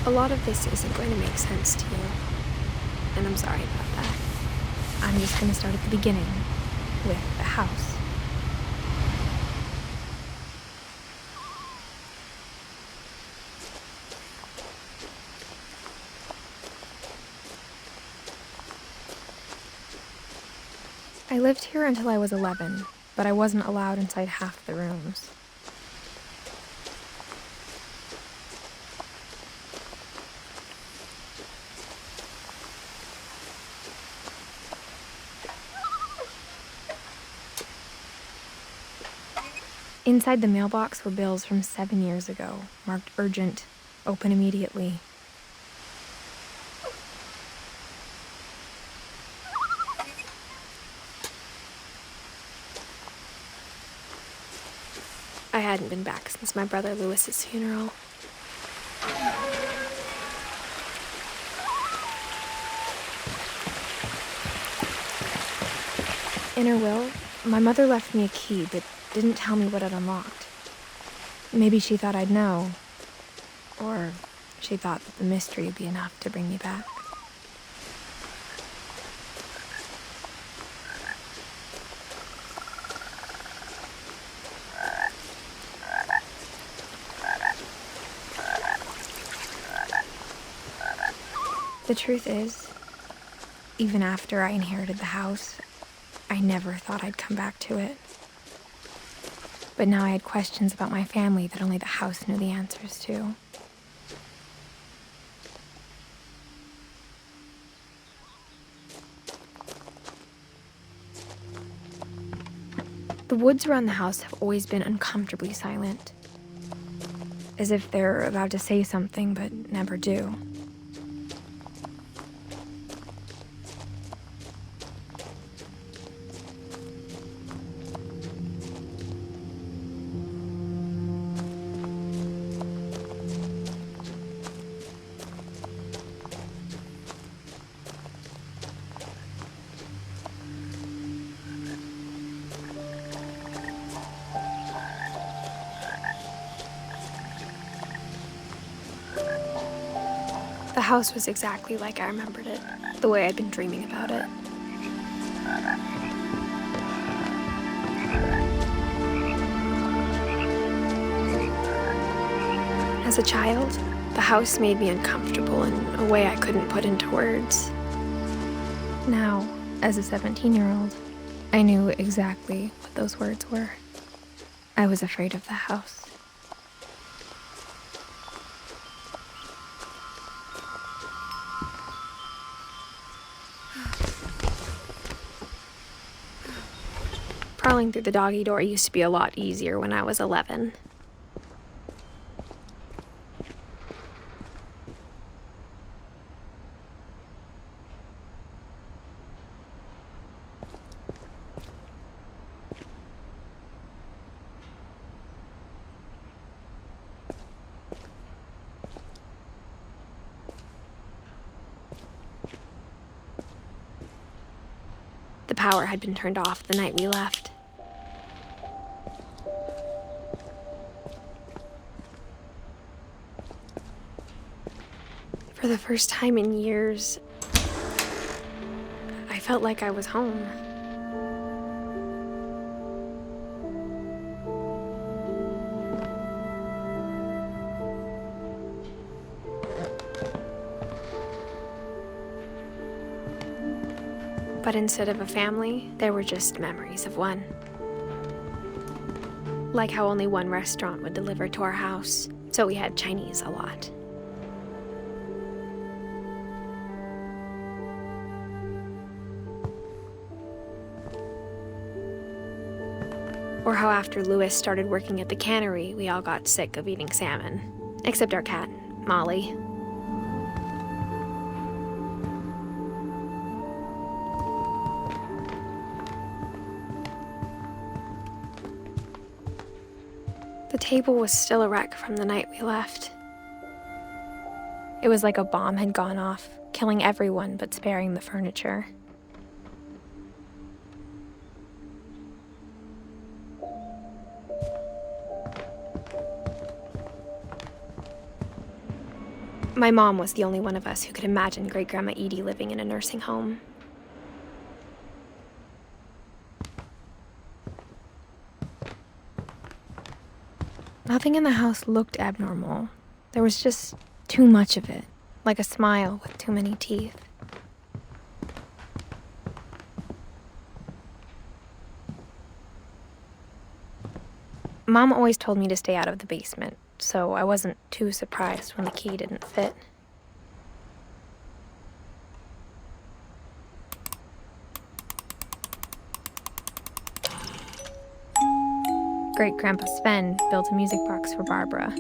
A lot of this isn't going to make sense to you, and I'm sorry about that. I'm just going to start at the beginning, with the house. I lived here until I was 11, but I wasn't allowed inside half the rooms. Inside the mailbox were bills from 7 years ago, marked urgent, open immediately. I hadn't been back since my brother Lewis's funeral. In her will, my mother left me a key, but didn't tell me what it unlocked. Maybe she thought I'd know, or she thought that the mystery would be enough to bring me back. The truth is, even after I inherited the house, I never thought I'd come back to it. But now I had questions about my family that only the house knew the answers to. The woods around the house have always been uncomfortably silent, as if they're about to say something but never do. The house was exactly like I remembered it, the way I'd been dreaming about it. As a child, the house made me uncomfortable in a way I couldn't put into words. Now, as a 17-year-old, I knew exactly what those words were. I was afraid of the house. Crawling through the doggy door used to be a lot easier when I was 11. The power had been turned off the night we left. For the first time in years, I felt like I was home. But instead of a family, there were just memories of one. Like how only one restaurant would deliver to our house, so we had Chinese a lot. Or how after Lewis started working at the cannery, we all got sick of eating salmon. Except our cat, Molly. The table was still a wreck from the night we left. It was like a bomb had gone off, killing everyone but sparing the furniture. My mom was the only one of us who could imagine Great-Grandma Edie living in a nursing home. Nothing in the house looked abnormal. There was just too much of it, like a smile with too many teeth. Mom always told me to stay out of the basement, so I wasn't too surprised when the key didn't fit. Great-Grandpa Sven built a music box for Barbara,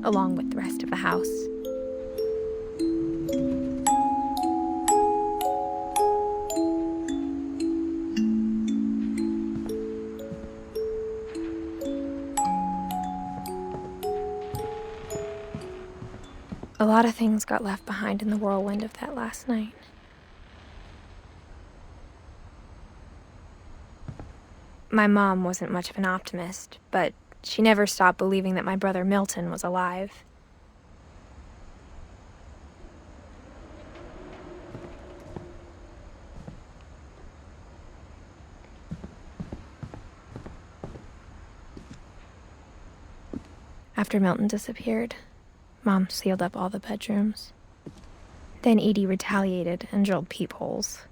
along with the rest of the house. A lot of things got left behind in the whirlwind of that last night. My mom wasn't much of an optimist, but she never stopped believing that my brother Milton was alive. After Milton disappeared, Mom sealed up all the bedrooms. Then Edie retaliated and drilled peepholes.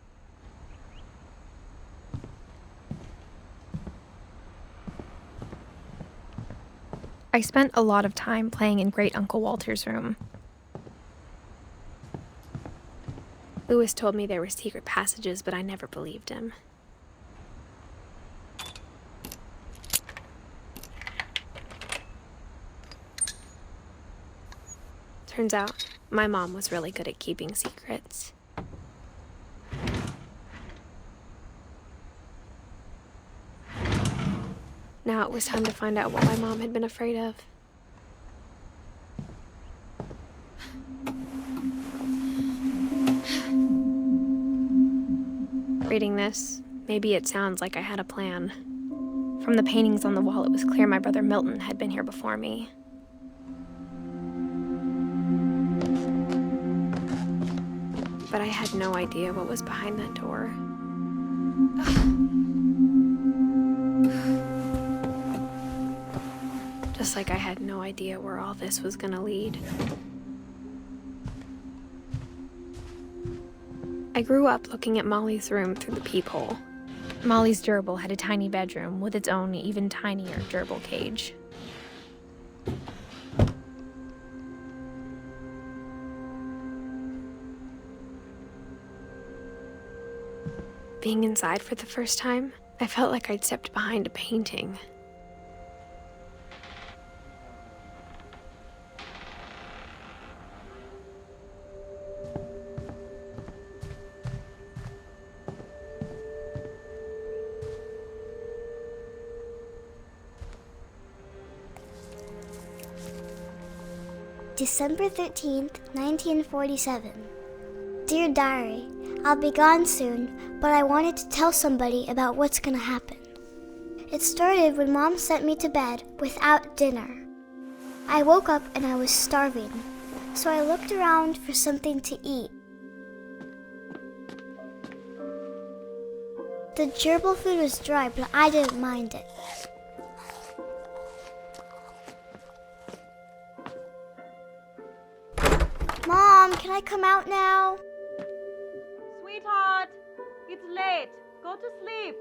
I spent a lot of time playing in Great Uncle Walter's room. Louis told me there were secret passages, but I never believed him. Turns out, my mom was really good at keeping secrets. Now it was time to find out what my mom had been afraid of. Reading this, maybe it sounds like I had a plan. From the paintings on the wall, it was clear my brother Milton had been here before me. But I had no idea what was behind that door. Just like I had no idea where all this was gonna lead. I grew up looking at Molly's room through the peephole. Molly's gerbil had a tiny bedroom with its own even tinier gerbil cage. Being inside for the first time, I felt like I'd stepped behind a painting. December 13th, 1947. Dear Diary, I'll be gone soon, but I wanted to tell somebody about what's gonna happen. It started when Mom sent me to bed without dinner. I woke up and I was starving, so I looked around for something to eat. The gerbil food was dry, but I didn't mind it. Mom, can I come out now? Sweetheart, it's late. Go to sleep.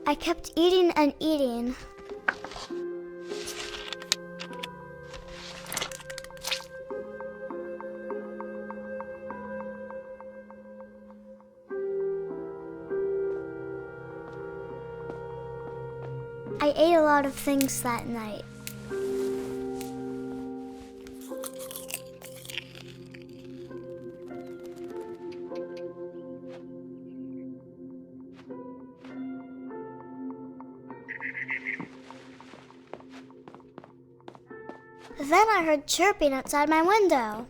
I kept eating and eating. I ate a lot of things that night. Then I heard chirping outside my window.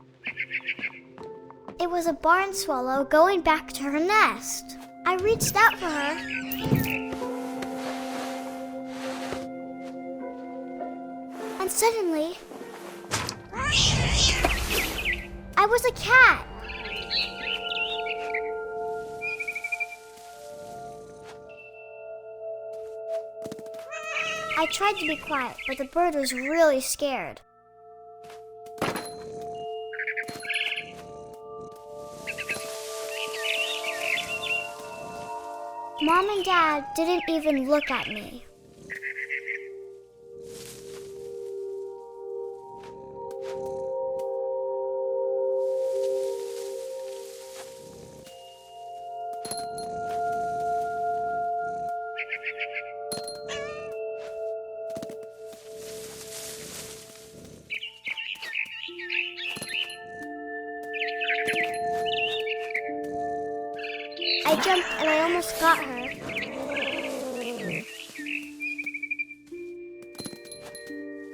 It was a barn swallow going back to her nest. I reached out for her. And suddenly, I was a cat. I tried to be quiet, but the bird was really scared. Mom and Dad didn't even look at me. I jumped and I almost got her.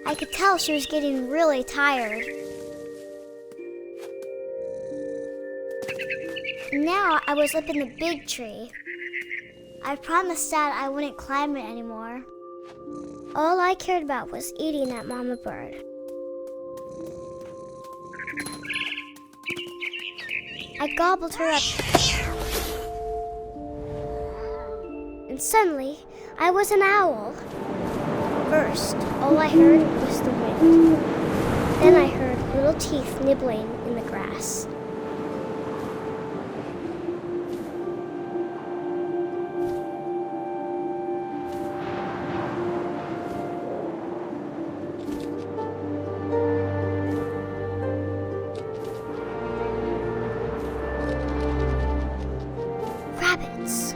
I could tell she was getting really tired. Now I was up in the big tree. I promised Dad I wouldn't climb it anymore. All I cared about was eating that mama bird. I gobbled her up. And suddenly, I was an owl. First, all I heard was the wind. Then I heard little teeth nibbling in the grass. Rabbits.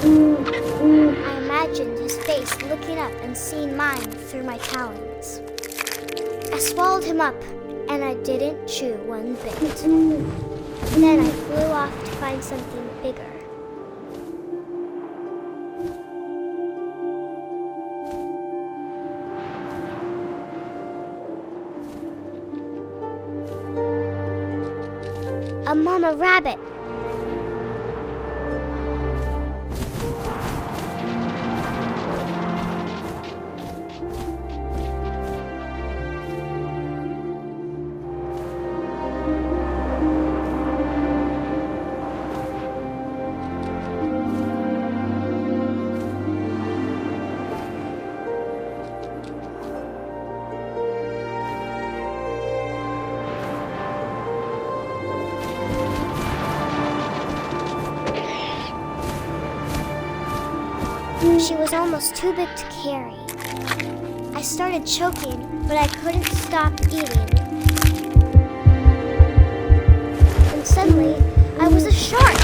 I imagined his face looking up and seeing mine through my talons. I swallowed him up, and I didn't chew one bit. Then I flew off to find something bigger. A mama rabbit. She was almost too big to carry. I started choking, but I couldn't stop eating. And suddenly, I was a shark.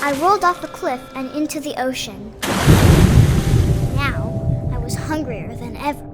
I rolled off the cliff and into the ocean. Now, I was hungrier than ever.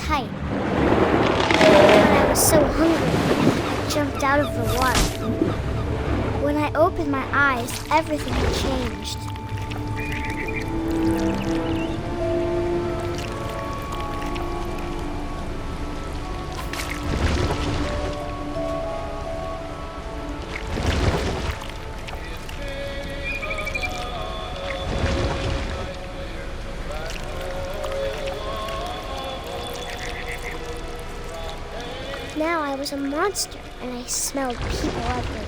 height. But I was so hungry, I jumped out of the water. When I opened my eyes, everything had changed. Now I was a monster, and I smelled people everywhere.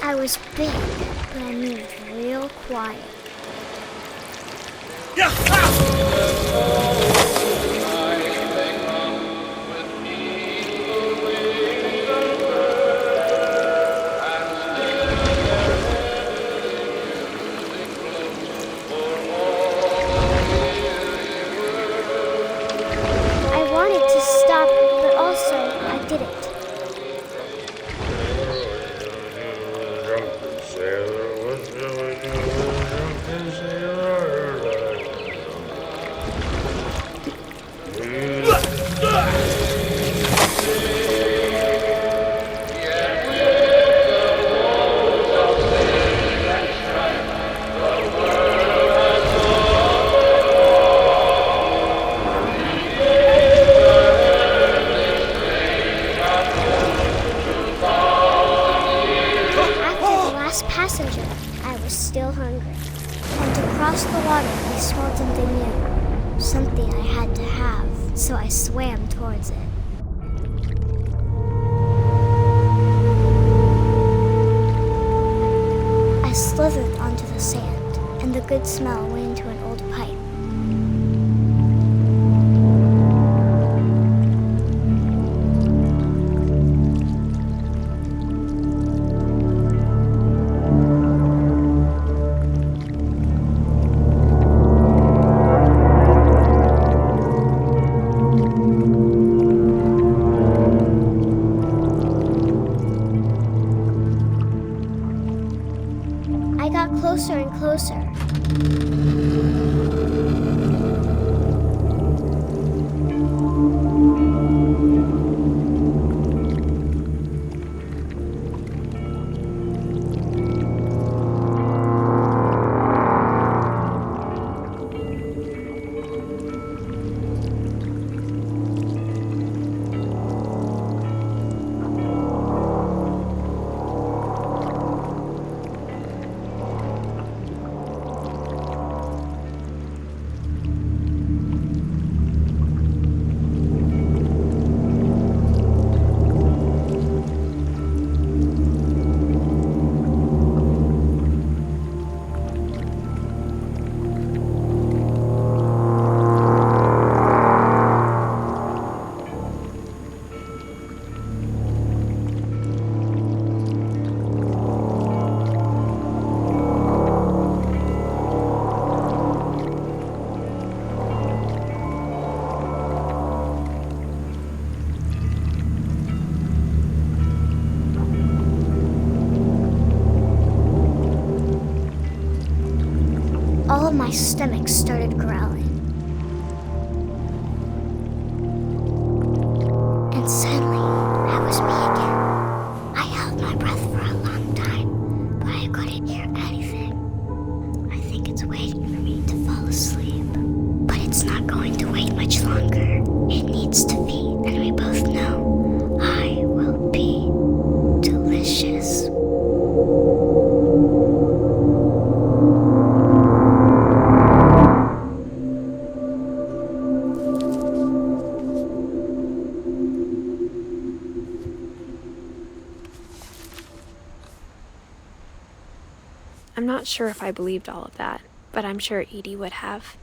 I was big, but I moved real quiet. I wanted to stop, but also I didn't. Passenger, I was still hungry. And to cross the water, I smelled something new. Something I had to have, so I swam towards it. I slithered onto the sand, and the good smell went into an old pipe. I got closer and closer. All of my stomach started growling. And suddenly, I was me again. I held my breath for a long time, but I couldn't hear anything. I think it's waiting for me to fall asleep. But it's not going to wait much longer. It needs to feed, and we both know I will be delicious. I'm not sure if I believed all of that, but I'm sure Edie would have.